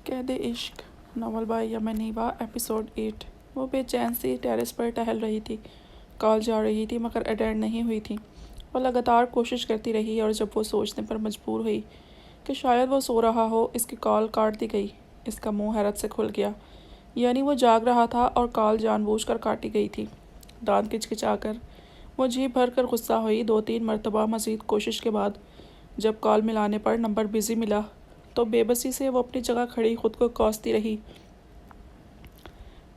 قید عشق novel by Yemen نیوا episode 8۔ وہ بے چین سی ٹیرس پر ٹہل رہی تھی۔ کال جا رہی تھی مگر اٹینڈ نہیں ہوئی تھی۔ وہ لگاتار کوشش کرتی رہی اور جب وہ سوچنے پر مجبور ہوئی کہ شاید وہ سو رہا ہو، اس کی کال کاٹ دی گئی۔ اس کا منہ حیرت سے کھل گیا، یعنی وہ جاگ رہا تھا اور کال جان بوجھ کر کاٹی گئی تھی۔ دانت کچکچا کر وہ جی بھر کر غصہ ہوئی۔ 2-3 مرتبہ مزید کوشش کے بعد جب کال ملانے پر نمبر بزی ملا تو بے بسی سے وہ اپنی جگہ کھڑی خود کو کوستی رہی۔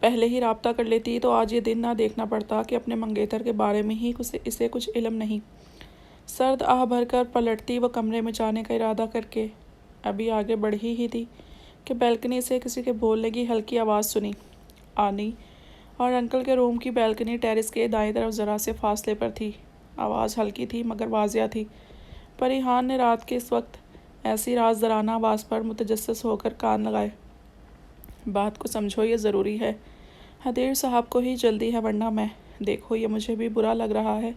پہلے ہی رابطہ کر لیتی تو آج یہ دن نہ دیکھنا پڑتا کہ اپنے منگیتر کے بارے میں ہی اسے کچھ علم نہیں۔ سرد آہ بھر کر پلٹتی وہ کمرے میں جانے کا ارادہ کر کے ابھی آگے بڑھ ہی تھی کہ بیلکنی سے کسی کے بولنے کی ہلکی آواز سنی۔ آنی اور انکل کے روم کی بیلکنی ٹیرس کے دائیں طرف ذرا سے فاصلے پر تھی۔ آواز ہلکی تھی مگر واضح تھی۔ پریحان نے رات کے اس وقت ایسی راز درانہ آواز پر متجسس ہو کر کان لگائے۔ بات کو سمجھو، یہ ضروری ہے۔ حدیر صاحب کو ہی جلدی ہے، ورنہ میں دیکھو یہ مجھے بھی برا لگ رہا ہے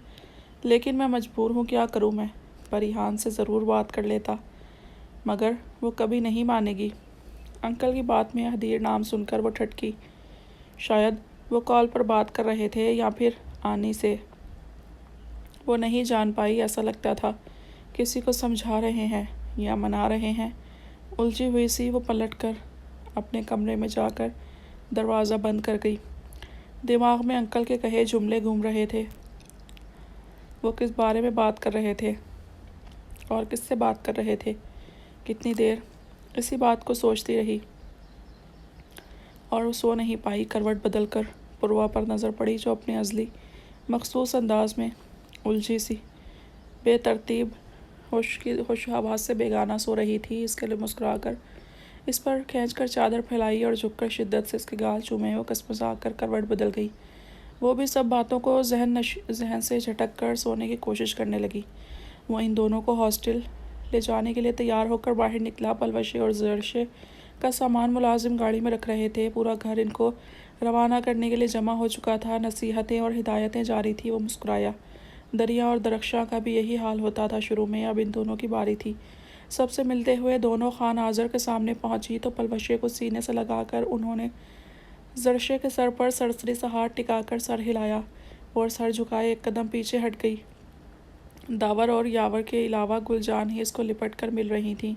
لیکن میں مجبور ہوں، کیا کروں میں؟ پریحان سے ضرور بات کر لیتا مگر وہ کبھی نہیں مانے گی۔ انکل کی بات میں حدیر نام سن کر وہ ٹھٹکی۔ شاید وہ کال پر بات کر رہے تھے یا پھر آنی سے، وہ نہیں جان پائی۔ ایسا لگتا تھا کسی کو سمجھا رہے ہیں یا منا رہے ہیں۔ الجھی ہوئی سی وہ پلٹ کر اپنے کمرے میں جا کر دروازہ بند کر گئی۔ دماغ میں انکل کے کہے جملے گھوم رہے تھے۔ وہ کس بارے میں بات کر رہے تھے اور کس سے بات کر رہے تھے؟ کتنی دیر اسی بات کو سوچتی رہی اور وہ سو نہیں پائی۔ کروٹ بدل کر پوروا پر نظر پڑی جو اپنے ازلی مخصوص انداز میں الجھی سی بے ترتیب ہوش حواس سے بیگانہ سو رہی تھی۔ اس کے لیے مسکرا کر اس پر کھینچ کر چادر پھیلائی اور جھک کر شدت سے اس کے گال چومے وہ کسمسا کر کروٹ بدل گئی۔ وہ بھی سب باتوں کو ذہن سے جھٹک کر سونے کی کوشش کرنے لگی۔ وہ ان دونوں کو ہاسٹل لے جانے کے لیے تیار ہو کر باہر نکلا۔ پلوشے اور زرشے کا سامان ملازم گاڑی میں رکھ رہے تھے۔ پورا گھر ان کو روانہ کرنے کے لیے جمع ہو چکا تھا۔ نصیحتیں اور ہدایتیں جاری تھی۔ وہ مسکرایا۔ دریا اور درخشاں کا بھی یہی حال ہوتا تھا شروع میں، اب ان دونوں کی باری تھی۔ سب سے ملتے ہوئے دونوں خان آذر کے سامنے پہنچی تو پلوشے کو سینے سے لگا کر انہوں نے زرشے کے سر پر سرسری سا ہاتھ ٹکا کر سر ہلایا اور سر جھکائے ایک قدم پیچھے ہٹ گئی۔ داور اور یاور کے علاوہ گل جان ہی اس کو لپٹ کر مل رہی تھیں۔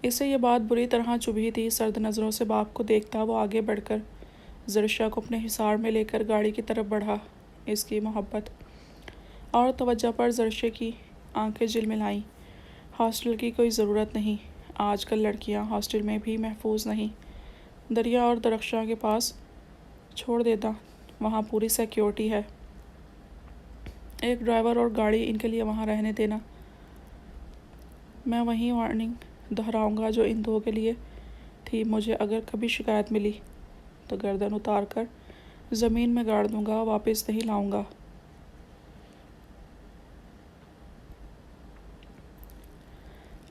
اسے یہ بات بری طرح چبھی تھی۔ سرد نظروں سے باپ کو دیکھتا وہ آگے بڑھ کر زرشا کو اپنے حصار میں لے کر گاڑی کی طرف بڑھا۔ اس کی محبت اور توجہ پر زرشے کی آنکھیں جلملائیں۔ ہاسٹل کی کوئی ضرورت نہیں، آج کل لڑکیاں ہاسٹل میں بھی محفوظ نہیں۔ دریا اور درخشاں کے پاس چھوڑ دیتا، وہاں پوری سیکیورٹی ہے۔ ایک ڈرائیور اور گاڑی ان کے لیے وہاں رہنے دینا۔ میں وہی وارننگ دہراؤں گا جو ان دو کے لیے تھی۔ مجھے اگر کبھی شکایت ملی تو گردن اتار کر زمین میں گاڑ دوں گا، واپس نہیں لاؤں گا۔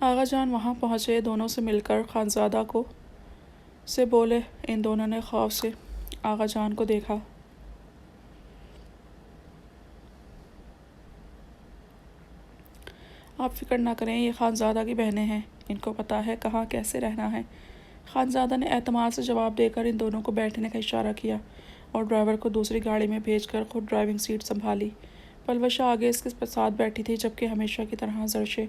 آغا جان وہاں پہنچے، دونوں سے مل کر خانزادہ کو سے بولے۔ ان دونوں نے خوف سے آغا جان کو دیکھا۔ آپ فکر نہ کریں، یہ خانزادہ کی بہنیں ہیں، ان کو پتہ ہے کہاں کیسے رہنا ہے۔ خانزادہ نے اعتماد سے جواب دے کر ان دونوں کو بیٹھنے کا اشارہ کیا اور ڈرائیور کو دوسری گاڑی میں بھیج کر خود ڈرائیونگ سیٹ سنبھالی۔ پلوشا آگے اس کے ساتھ بیٹھی تھی، جبکہ ہمیشہ کی طرح زرشے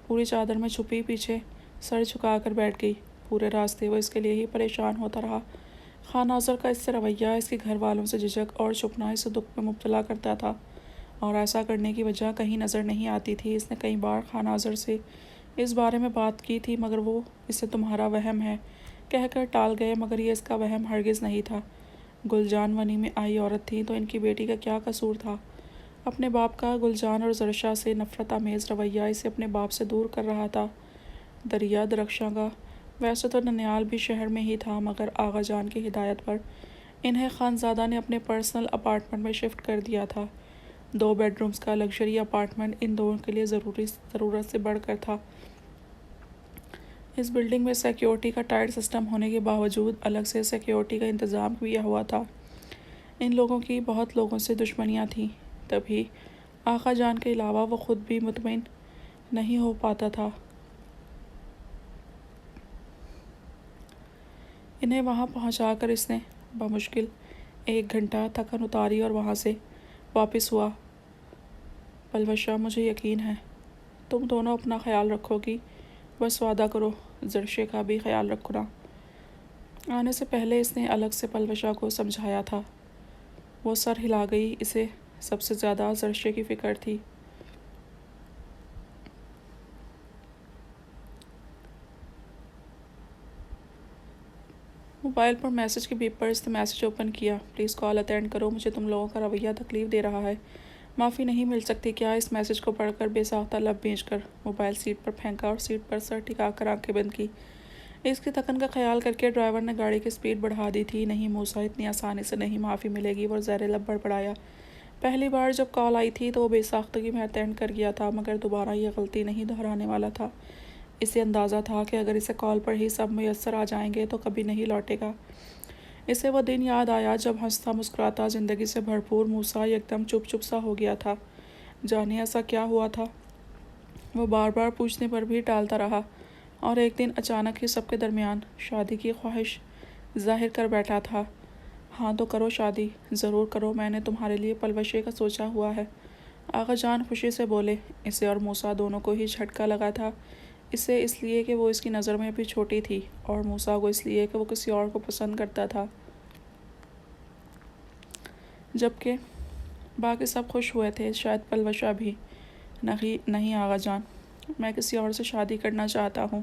پوری چادر میں چھپی پیچھے سر جھکا کر بیٹھ گئی۔ پورے راستے وہ اس کے لیے ہی پریشان ہوتا رہا۔ خان آذر کا اس سے رویہ، اس کے گھر والوں سے جھجک اور چھپنا اسے دکھ میں مبتلا کرتا تھا، اور ایسا کرنے کی وجہ کہیں نظر نہیں آتی تھی۔ اس نے کئی بار خان آذر سے اس بارے میں بات کی تھی مگر وہ اسے تمہارا وہم ہے کہہ کر ٹال گئے، مگر یہ اس کا وہم ہرگز نہیں تھا۔ گل جان ونی میں آئی عورت تھی تو ان کی بیٹی کا کیا قصور تھا؟ اپنے باپ کا گل جان اور زرشا سے نفرت آمیز رویہ اسے اپنے باپ سے دور کر رہا تھا۔ دریا درخشاں کا ویسے تو ننیال بھی شہر میں ہی تھا، مگر آغا جان کی ہدایت پر انہیں خانزادہ نے اپنے پرسنل اپارٹمنٹ میں شفٹ کر دیا تھا۔ 2 بیڈ رومز کا لگژری اپارٹمنٹ ان دونوں کے لیے ضرورت سے بڑھ کر تھا۔ اس بلڈنگ میں سیکیورٹی کا ٹائٹ سسٹم ہونے کے باوجود الگ سے سیکیورٹی کا انتظام کیا ہوا تھا۔ ان لوگوں کی بہت لوگوں سے دشمنیاں تھیں، تبھی آغا جان کے علاوہ وہ خود بھی مطمئن نہیں ہو پاتا تھا۔ انہیں وہاں پہنچا کر اس نے بمشکل 1 گھنٹہ تھکن اتاری اور وہاں سے واپس ہوا۔ پلوشا، مجھے یقین ہے تم دونوں اپنا خیال رکھو گی، بس وعدہ کرو زرشے کا بھی خیال رکھنا۔ آنے سے پہلے اس نے الگ سے پلوشا کو سمجھایا تھا۔ وہ سر ہلا گئی، اسے سب سے زیادہ زرشے کی فکر تھی۔ موبائل پر میسج کے بیپ پر اس نے میسج اوپن کیا۔ پلیز کال اٹینڈ کرو، مجھے تم لوگوں کا رویہ تکلیف دے رہا ہے، معافی نہیں مل سکتی کیا؟ اس میسج کو پڑھ کر بے ساختہ لب بھیج کر موبائل سیٹ پر پھینکا اور سیٹ پر سر ٹکا کر آنکھیں بند کی۔ اس کی تھکن کا خیال کر کے ڈرائیور نے گاڑی کی سپیڈ بڑھا دی تھی۔ نہیں موسیٰ، اتنی آسانی سے نہیں معافی ملے گی، وہ زیر لب بڑبڑایا۔ پہلی بار جب کال آئی تھی تو وہ بے ساختگی میں اٹینڈ کر گیا تھا، مگر دوبارہ یہ غلطی نہیں دہرانے والا تھا۔ اسے اندازہ تھا کہ اگر اسے کال پر ہی سب میسر آ جائیں گے تو کبھی نہیں لوٹے گا۔ اسے وہ دن یاد آیا جب ہنستا مسکراتا زندگی سے بھرپور موسیٰ یکدم چپ سا ہو گیا تھا۔ جانے ایسا کیا ہوا تھا؟ وہ بار بار پوچھنے پر بھی ٹالتا رہا، اور ایک دن اچانک ہی سب کے درمیان شادی کی خواہش ظاہر کر بیٹھا تھا۔ ہاں تو کرو شادی، ضرور کرو، میں نے تمہارے لیے پلوشے کا سوچا ہوا ہے، آغا جان خوشی سے بولے۔ اسے اور موسیٰ دونوں کو ہی جھٹکا لگا تھا، اسے اس لیے کہ وہ اس کی نظر میں ابھی چھوٹی تھی، اور موسیٰ کو اس لیے کہ وہ کسی اور کو پسند کرتا تھا۔ جبکہ باقی سب خوش ہوئے تھے، شاید پلوشا بھی۔ نہیں آغا جان، میں کسی اور سے شادی کرنا چاہتا ہوں،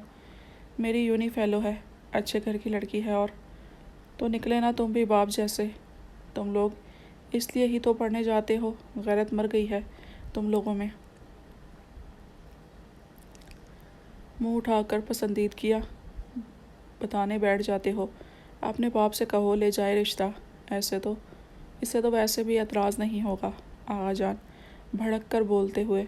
میری یونی فیلو ہے، اچھے گھر کی لڑکی ہے، اور تو نکلے نا تم بھی باپ جیسے۔ تم لوگ اس لیے ہی تو پڑھنے جاتے ہو، غیرت مر گئی ہے تم لوگوں میں۔ منہ اٹھا کر پسندیدگیاں بتانے بیٹھ جاتے ہو، اپنے باپ سے کہو لے جائے رشتہ، اسے تو ویسے بھی اعتراض نہیں ہوگا آغا جان، بھڑک کر بولتے ہوئے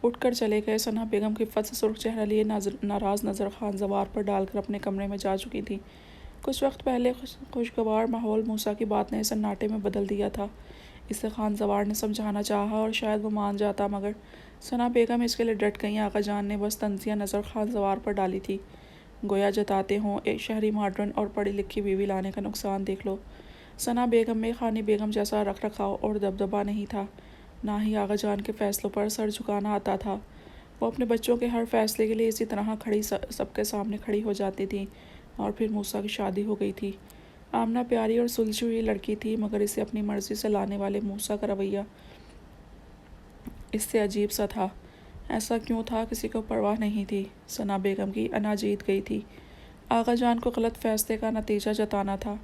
اٹھ کر چلے گئے۔ ثنا بیگم خفت سے سرخ چہرہ لیے ناراض نظر خان زوار پر ڈال کر اپنے کمرے میں جا چکی تھیں۔ کچھ وقت پہلے خوشگوار ماحول موسیٰ کی بات نے سناٹے میں بدل دیا تھا۔ اسے خان زوار نے سمجھانا چاہا اور شاید وہ مان جاتا، مگر ثنا بیگم اس کے لیے ڈٹ گئیں۔ آغا جان نے بس طنزیہ نظر خان زوار پر ڈالی تھی، گویا جتاتے ہوں ایک شہری ماڈرن اور پڑھی لکھی بیوی لانے کا نقصان دیکھ لو۔ ثنا بیگم میں خانی بیگم جیسا رکھ رکھاؤ اور دبدبا نہیں تھا، نہ ہی آغا جان کے فیصلوں پر سر جھکانا آتا تھا۔ وہ اپنے بچوں کے ہر فیصلے کے لیے اسی طرح سب کے سامنے کھڑی ہو جاتی تھی۔ اور پھر موسیٰ کی شادی ہو گئی تھی۔ آمنہ پیاری اور سلجھی ہوئی لڑکی تھی، مگر اسے اپنی مرضی سے لانے والے موسیٰ کا رویہ اس سے عجیب سا تھا۔ ایسا کیوں تھا، کسی کو پرواہ نہیں تھی۔ ثنا بیگم کی انا جیت گئی تھی، آغا جان کو غلط فیصلے کا نتیجہ جتانا تھا،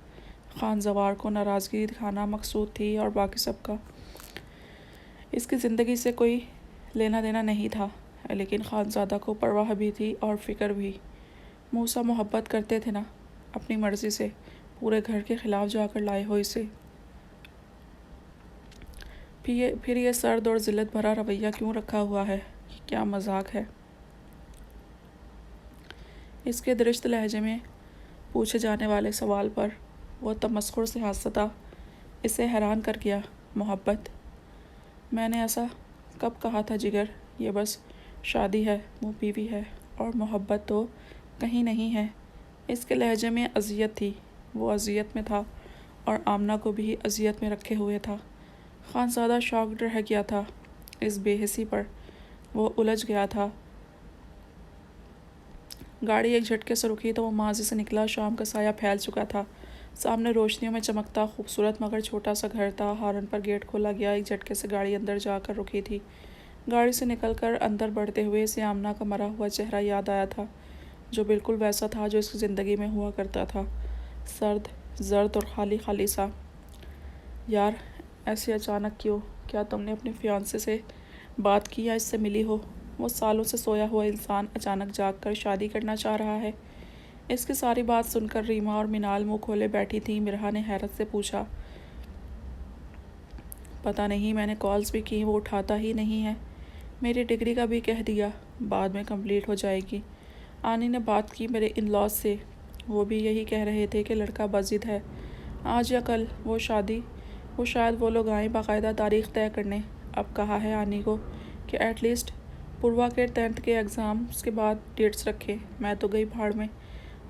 خان زوار کو ناراضگی دکھانا مقصود تھی، اور باقی سب کا اس کی زندگی سے کوئی لینا دینا نہیں تھا۔ لیکن خانزادہ کو پرواہ بھی تھی اور فکر بھی۔ موسیٰ محبت کرتے تھے نا، اپنی مرضی سے پورے گھر کے خلاف جا کر لائے ہو اسے۔ پھر یہ سرد اور ذلت بھرا رویہ کیوں رکھا ہوا ہے؟ کیا مذاق ہے؟ اس کے درشت لہجے میں پوچھے جانے والے سوال پر وہ تمسخر سے ہنستا اسے حیران کر گیا۔ محبت؟ میں نے ایسا کب کہا تھا جگر؟ یہ بس شادی ہے، وہ بیوی ہے، اور محبت تو کہیں نہیں ہے۔ اس کے لہجے میں اذیت تھی، وہ اذیت میں تھا اور آمنہ کو بھی اذیت میں رکھے ہوئے تھا۔ خانزادہ شاکڈ رہ گیا تھا اس بے حسی پر، وہ الجھ گیا تھا۔ گاڑی ایک جھٹکے سے رکی تو وہ ماضی سے نکلا شام کا سایہ پھیل چکا تھا۔ سامنے روشنیوں میں چمکتا خوبصورت مگر چھوٹا سا گھر تھا۔ ہارن پر گیٹ کھولا گیا، ایک جھٹکے سے گاڑی اندر جا کر رکی تھی۔ گاڑی سے نکل کر اندر بڑھتے ہوئے اسے آمنہ کا مرا ہوا چہرہ یاد آیا تھا، جو بالکل ویسا تھا جو اس کی زندگی میں ہوا کرتا تھا، سرد، زرد اور خالی خالی سا۔ یار، ایسے اچانک کیوں؟ کیا تم نے اپنے فیانسے سے بات کی یا اس سے ملی ہو؟ وہ سالوں سے سویا ہوا انسان اچانک جاگ کر شادی کرنا چاہ رہا ہے۔ اس کی ساری بات سن کر ریما اور منال منہ کھولے بیٹھی تھیں۔ مرہا نے حیرت سے پوچھا، پتہ نہیں، میں نے کالز بھی کی، وہ اٹھاتا ہی نہیں ہے۔ میری ڈگری کا بھی کہہ دیا، بعد میں کمپلیٹ ہو جائے گی۔ آنی نے بات کی میرے ان لاز سے، وہ بھی یہی کہہ رہے تھے کہ لڑکا بضد ہے، آج یا کل وہ شاید وہ لوگ آئیں باقاعدہ تاریخ طے کرنے۔ اب کہا ہے آنی کو کہ ایٹ لیسٹ پوروا کے 10th کے ایگزامز کے بعد ڈیٹس رکھے۔ میں تو گئی بھاڑ میں،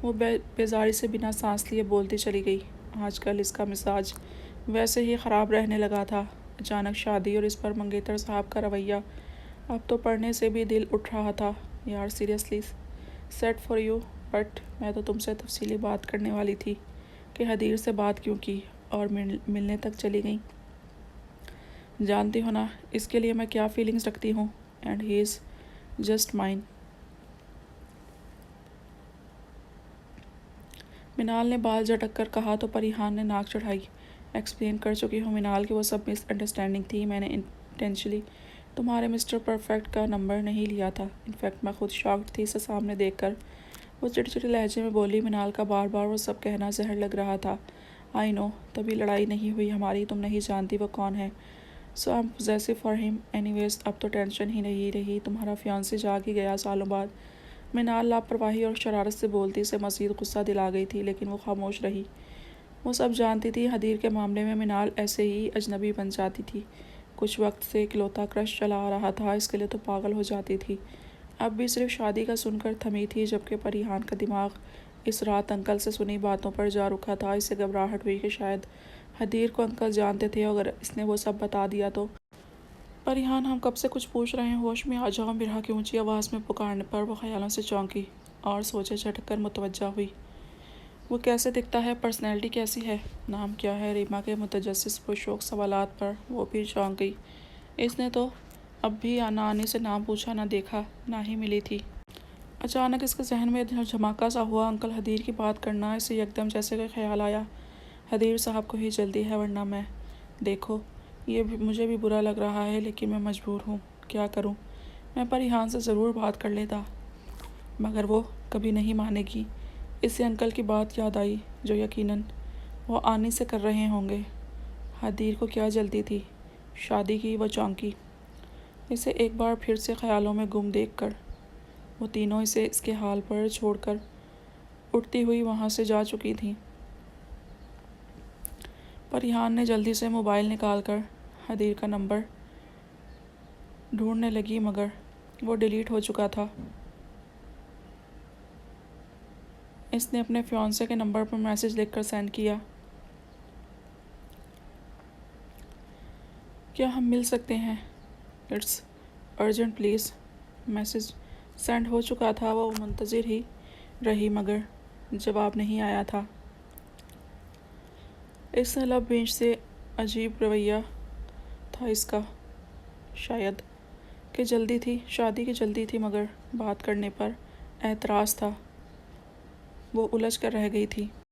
وہ بیزاری سے بنا سانس لیے بولتی چلی گئی۔ آج کل اس کا مزاج ویسے ہی خراب رہنے لگا تھا۔ اچانک شادی اور اس پر منگیتر صاحب کا رویہ، اب تو پڑھنے سے بھی دل اٹھ رہا تھا۔ یار seriously set for you, but میں تو تم سے تفصیلی بات کرنے والی تھی کہ حدیر سے بات کیوں کی اور ملنے تک چلی گئیں۔ جانتی ہو نا اس کے لیے میں کیا فیلنگز رکھتی ہوں، and he is just mine. Minal نے بال جھٹک کر کہا تو پریحان نے ناک چڑھائی۔ ایکسپلین کر چکی ہوں منال کہ وہ سب مس انڈرسٹینڈنگ تھی، میں نے انٹینشنلی تمہارے مسٹر پرفیکٹ کا نمبر نہیں لیا تھا۔ انفیکٹ میں خود شاکڈ تھی اسے سامنے دیکھ کر۔ وہ چڑچڑے لہجے میں بولی، منال کا بار بار وہ سب کہنا زہر لگ رہا تھا۔ آئی نو، تبھی لڑائی نہیں ہوئی ہماری، تم نہیں جانتی وہ کون ہے۔ سو آئی ایم پوزیسو فار ہم، اینی ویز اب تو ٹینشن ہی نہیں رہی، تمہارا فیانسی جاگ ہی گیا سالوں بعد۔ منال لاپرواہی اور شرارت سے بولتی اسے مزید غصہ دلا گئی تھی، لیکن وہ خاموش رہی۔ وہ سب جانتی تھی حدیر کے معاملے میں منال ایسے ہی اجنبی بن جاتی تھی۔ کچھ وقت سے اکلوتا کرش چلا آ رہا تھا، اس کے لیے تو پاگل ہو جاتی تھی۔ اب بھی صرف شادی کا سن کر تھمی تھی، جبکہ پریحان کا دماغ اس رات انکل سے سنی باتوں پر جا رکھا تھا۔ اسے گھبراہٹ ہوئی کہ شاید حدیر کو انکل جانتے تھے، اگر اس نے وہ سب بتا دیا تو۔ پریحان، ہم کب سے کچھ پوچھ رہے ہیں، ہوش میں آ جاؤ، مرحا کی اونچی آواز میں پکارنے پر وہ خیالوں سے چونکی اور سوچے جھٹک کر متوجہ ہوئی۔ وہ کیسے دکھتا ہے، پرسنالٹی کیسی ہے، نام کیا ہے؟ ریما کے متجسس پرشوق سوالات پر وہ بھی چونک گئی۔ اس نے تو اب بھی نہ آنے سے نام پوچھا، نہ دیکھا، نہ ہی ملی تھی۔ اچانک اس کے ذہن میں جھماکا سا ہوا، انکل حدیر کی بات کرنا۔ اسے یکدم جیسے کوئی خیال آیا، حدیر صاحب کو ہی جلدی ہے، ورنہ میں دیکھو یہ مجھے بھی برا لگ رہا ہے، لیکن میں مجبور ہوں، کیا کروں؟ میں پریحان سے ضرور بات کر لیتا، مگر وہ کبھی نہیں مانے گی۔ اسے انکل کی بات یاد آئی جو یقیناً وہ آنی سے کر رہے ہوں گے۔ حدیر کو کیا جلدی تھی شادی کی؟ وہ چونکی، اسے ایک بار پھر سے خیالوں میں گم دیکھ کر۔ وہ تینوں اسے اس کے حال پر چھوڑ کر اٹھتی ہوئی وہاں سے جا چکی تھیں۔ پریحان نے جلدی سے موبائل نکال کر حدیر کا نمبر ڈھونڈنے لگی، مگر وہ ڈیلیٹ ہو چکا تھا۔ اس نے اپنے فیانسے کے نمبر پر میسج لکھ کر سینڈ کیا، کیا ہم مل سکتے ہیں؟ It's urgent please. Message send ہو چکا تھا، وہ منتظر ہی رہی مگر جواب نہیں آیا تھا۔ اس نے لب بینچ سے عجیب رویہ تھا اس کا، شاید کہ جلدی تھی، شادی کی جلدی تھی، مگر بات کرنے پر اعتراض تھا۔ وہ الجھ کر رہ گئی تھی۔